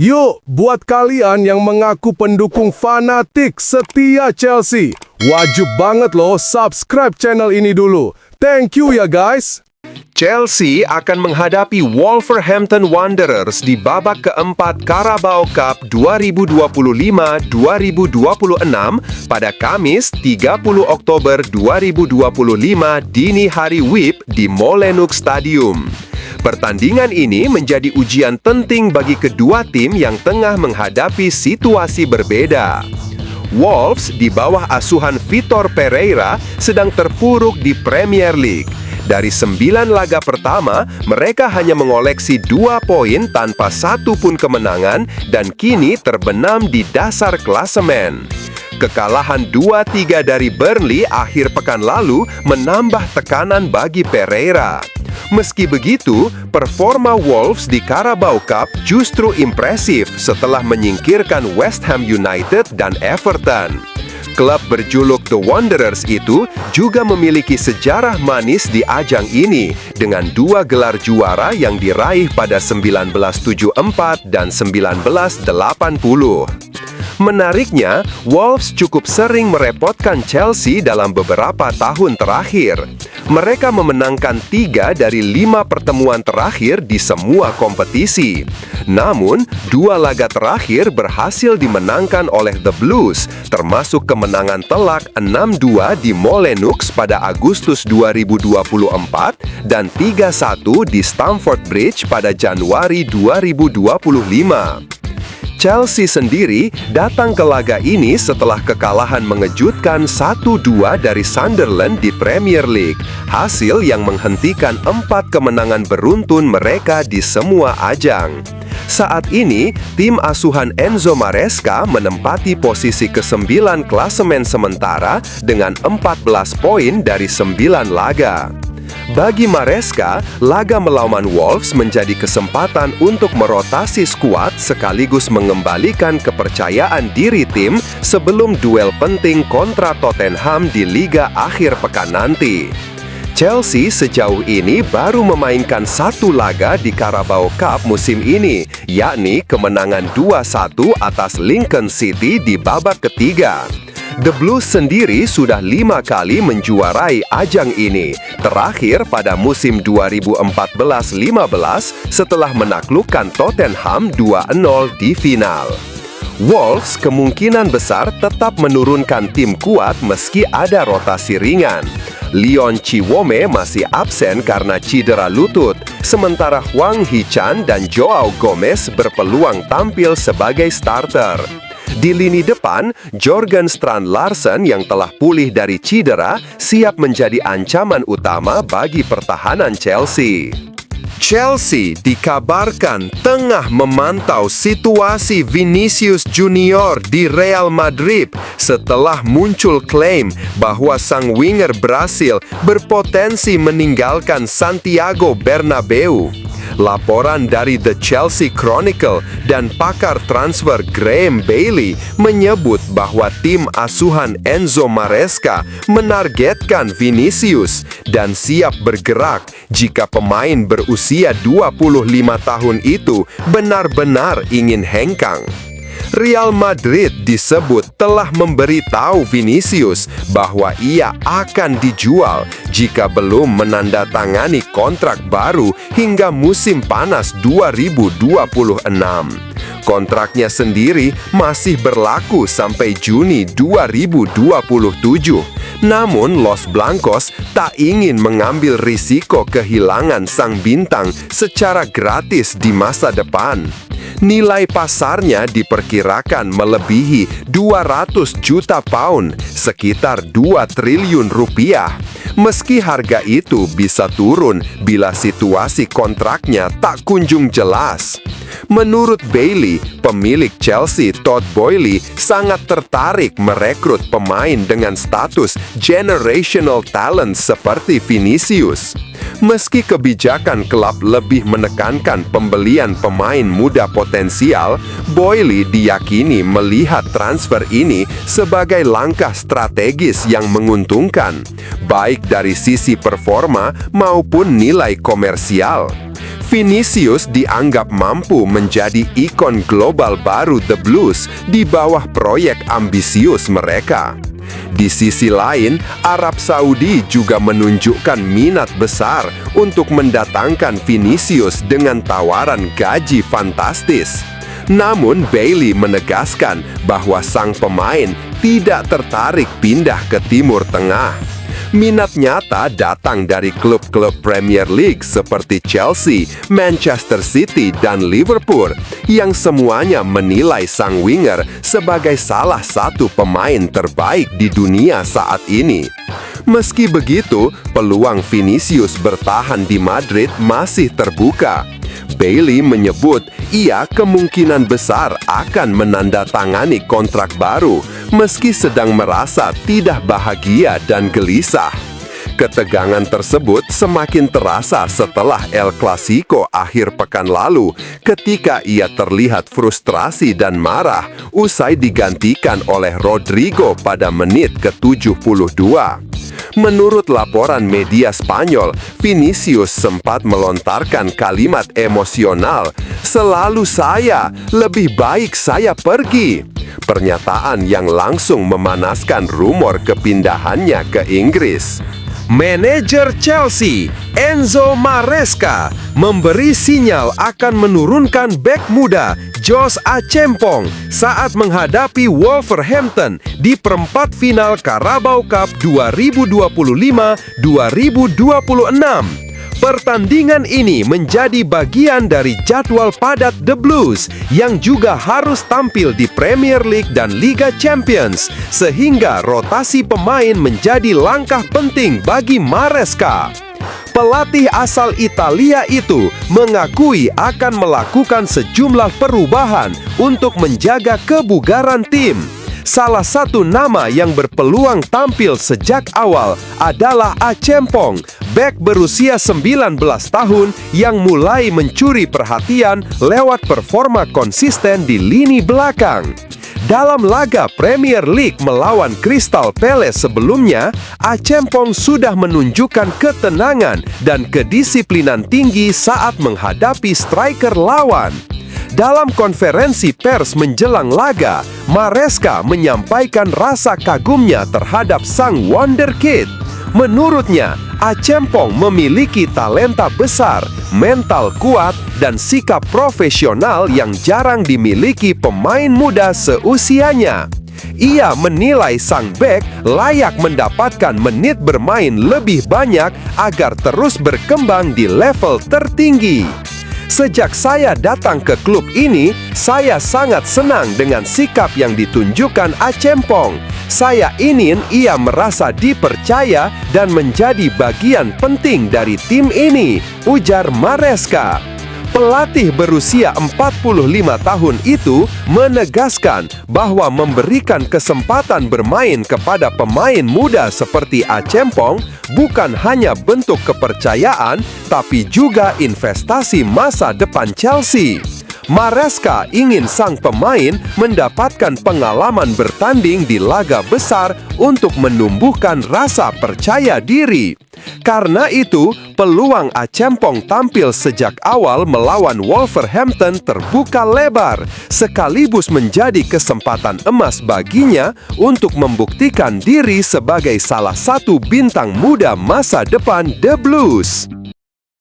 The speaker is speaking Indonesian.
Yuk, buat kalian yang mengaku pendukung fanatik setia Chelsea, wajib banget loh subscribe channel ini dulu. Thank you ya guys. Chelsea akan menghadapi Wolverhampton Wanderers di babak keempat Carabao Cup 2025-2026 pada Kamis 30 Oktober 2025 dini hari WIB di Molenbeek Stadium. Pertandingan ini menjadi ujian penting bagi kedua tim yang tengah menghadapi situasi berbeda. Wolves di bawah asuhan Vitor Pereira sedang terpuruk di Premier League. Dari 9 laga pertama, mereka hanya mengoleksi 2 poin tanpa satu pun kemenangan dan kini terbenam di dasar klasemen. Kekalahan 2-3 dari Burnley akhir pekan lalu menambah tekanan bagi Pereira. Meski begitu, performa Wolves di Carabao Cup justru impresif setelah menyingkirkan West Ham United dan Everton. Klub berjuluk The Wanderers itu juga memiliki sejarah manis di ajang ini dengan 2 gelar juara yang diraih pada 1974 dan 1980. Menariknya, Wolves cukup sering merepotkan Chelsea dalam beberapa tahun terakhir. Mereka memenangkan 3 dari 5 pertemuan terakhir di semua kompetisi. Namun, 2 laga terakhir berhasil dimenangkan oleh The Blues, termasuk kemenangan telak 6-2 di Molenbeek pada Agustus 2024 dan 3-1 di Stamford Bridge pada Januari 2025. Chelsea sendiri datang ke laga ini setelah kekalahan mengejutkan 1-2 dari Sunderland di Premier League, hasil yang menghentikan 4 kemenangan beruntun mereka di semua ajang. Saat ini, tim asuhan Enzo Maresca menempati posisi ke-9 klasemen sementara dengan 14 poin dari 9 laga. Bagi Maresca, laga melawan Wolves menjadi kesempatan untuk merotasi skuad sekaligus mengembalikan kepercayaan diri tim sebelum duel penting kontra Tottenham di Liga akhir pekan nanti. Chelsea sejauh ini baru memainkan 1 laga di Carabao Cup musim ini, yakni kemenangan 2-1 atas Lincoln City di babak ketiga. The Blues sendiri sudah 5 kali menjuarai ajang ini, terakhir pada musim 2014-15 setelah menaklukkan Tottenham 2-0 di final. Wolves kemungkinan besar tetap menurunkan tim kuat meski ada rotasi ringan. Leon Chiwome masih absen karena cedera lutut, sementara Hwang Hee-chan dan Joao Gomez berpeluang tampil sebagai starter. Di lini depan, Jørgen Strand Larsen yang telah pulih dari cedera siap menjadi ancaman utama bagi pertahanan Chelsea. Chelsea dikabarkan tengah memantau situasi Vinicius Junior di Real Madrid setelah muncul klaim bahwa sang winger Brasil berpotensi meninggalkan Santiago Bernabeu. Laporan dari The Chelsea Chronicle dan pakar transfer Graham Bailey menyebut bahwa tim asuhan Enzo Maresca menargetkan Vinicius dan siap bergerak jika pemain berusia 25 tahun itu benar-benar ingin hengkang. Real Madrid disebut telah memberitahu Vinicius bahwa ia akan dijual jika belum menandatangani kontrak baru hingga musim panas 2026. Kontraknya sendiri masih berlaku sampai Juni 2027. Namun Los Blancos tak ingin mengambil risiko kehilangan sang bintang secara gratis di masa depan. Nilai pasarnya diperkirakan melebihi 200 juta pound, sekitar 2 triliun rupiah. Meski harga itu bisa turun bila situasi kontraknya tak kunjung jelas. Menurut Bailey, pemilik Chelsea Todd Boehly sangat tertarik merekrut pemain dengan status generational talent seperti Vinicius. Meski kebijakan klub lebih menekankan pembelian pemain muda potensial, Boehly diyakini melihat transfer ini sebagai langkah strategis yang menguntungkan, baik dari sisi performa maupun nilai komersial. Vinicius dianggap mampu menjadi ikon global baru The Blues di bawah proyek ambisius mereka. Di sisi lain, Arab Saudi juga menunjukkan minat besar untuk mendatangkan Vinicius dengan tawaran gaji fantastis. Namun Bailey menegaskan bahwa sang pemain tidak tertarik pindah ke Timur Tengah. Minat nyata datang dari klub-klub Premier League seperti Chelsea, Manchester City, dan Liverpool yang semuanya menilai sang winger sebagai salah satu pemain terbaik di dunia saat ini. Meski begitu, peluang Vinicius bertahan di Madrid masih terbuka. Bailey menyebut ia kemungkinan besar akan menandatangani kontrak baru meski sedang merasa tidak bahagia dan gelisah. Ketegangan tersebut semakin terasa setelah El Clasico akhir pekan lalu ketika ia terlihat frustrasi dan marah usai digantikan oleh Rodrigo pada menit ke-72. Menurut laporan media Spanyol, Vinicius sempat melontarkan kalimat emosional, "Selalu saya, lebih baik saya pergi." Pernyataan yang langsung memanaskan rumor kepindahannya ke Inggris. Manajer Chelsea, Enzo Maresca, memberi sinyal akan menurunkan bek muda Josh Achempong saat menghadapi Wolverhampton di perempat final Carabao Cup 2025-2026. Pertandingan ini menjadi bagian dari jadwal padat The Blues yang juga harus tampil di Premier League dan Liga Champions, sehingga rotasi pemain menjadi langkah penting bagi Maresca. Pelatih asal Italia itu mengakui akan melakukan sejumlah perubahan untuk menjaga kebugaran tim. Salah satu nama yang berpeluang tampil sejak awal adalah Achempong, bek berusia 19 tahun yang mulai mencuri perhatian lewat performa konsisten di lini belakang. Dalam laga Premier League melawan Crystal Palace sebelumnya, Achempong sudah menunjukkan ketenangan dan kedisiplinan tinggi saat menghadapi striker lawan. Dalam konferensi pers menjelang laga, Maresca menyampaikan rasa kagumnya terhadap sang wonderkid. Menurutnya, Achempong memiliki talenta besar, mental kuat, dan sikap profesional yang jarang dimiliki pemain muda seusianya. Ia menilai sang bek layak mendapatkan menit bermain lebih banyak agar terus berkembang di level tertinggi. Sejak saya datang ke klub ini, saya sangat senang dengan sikap yang ditunjukkan Achempong. Saya ingin ia merasa dipercaya dan menjadi bagian penting dari tim ini, ujar Maresca. Pelatih berusia 45 tahun itu menegaskan bahwa memberikan kesempatan bermain kepada pemain muda seperti Achempong bukan hanya bentuk kepercayaan, tapi juga investasi masa depan Chelsea. Maresca ingin sang pemain mendapatkan pengalaman bertanding di laga besar untuk menumbuhkan rasa percaya diri. Karena itu, peluang Achempong tampil sejak awal melawan Wolverhampton terbuka lebar, sekaligus menjadi kesempatan emas baginya untuk membuktikan diri sebagai salah satu bintang muda masa depan The Blues.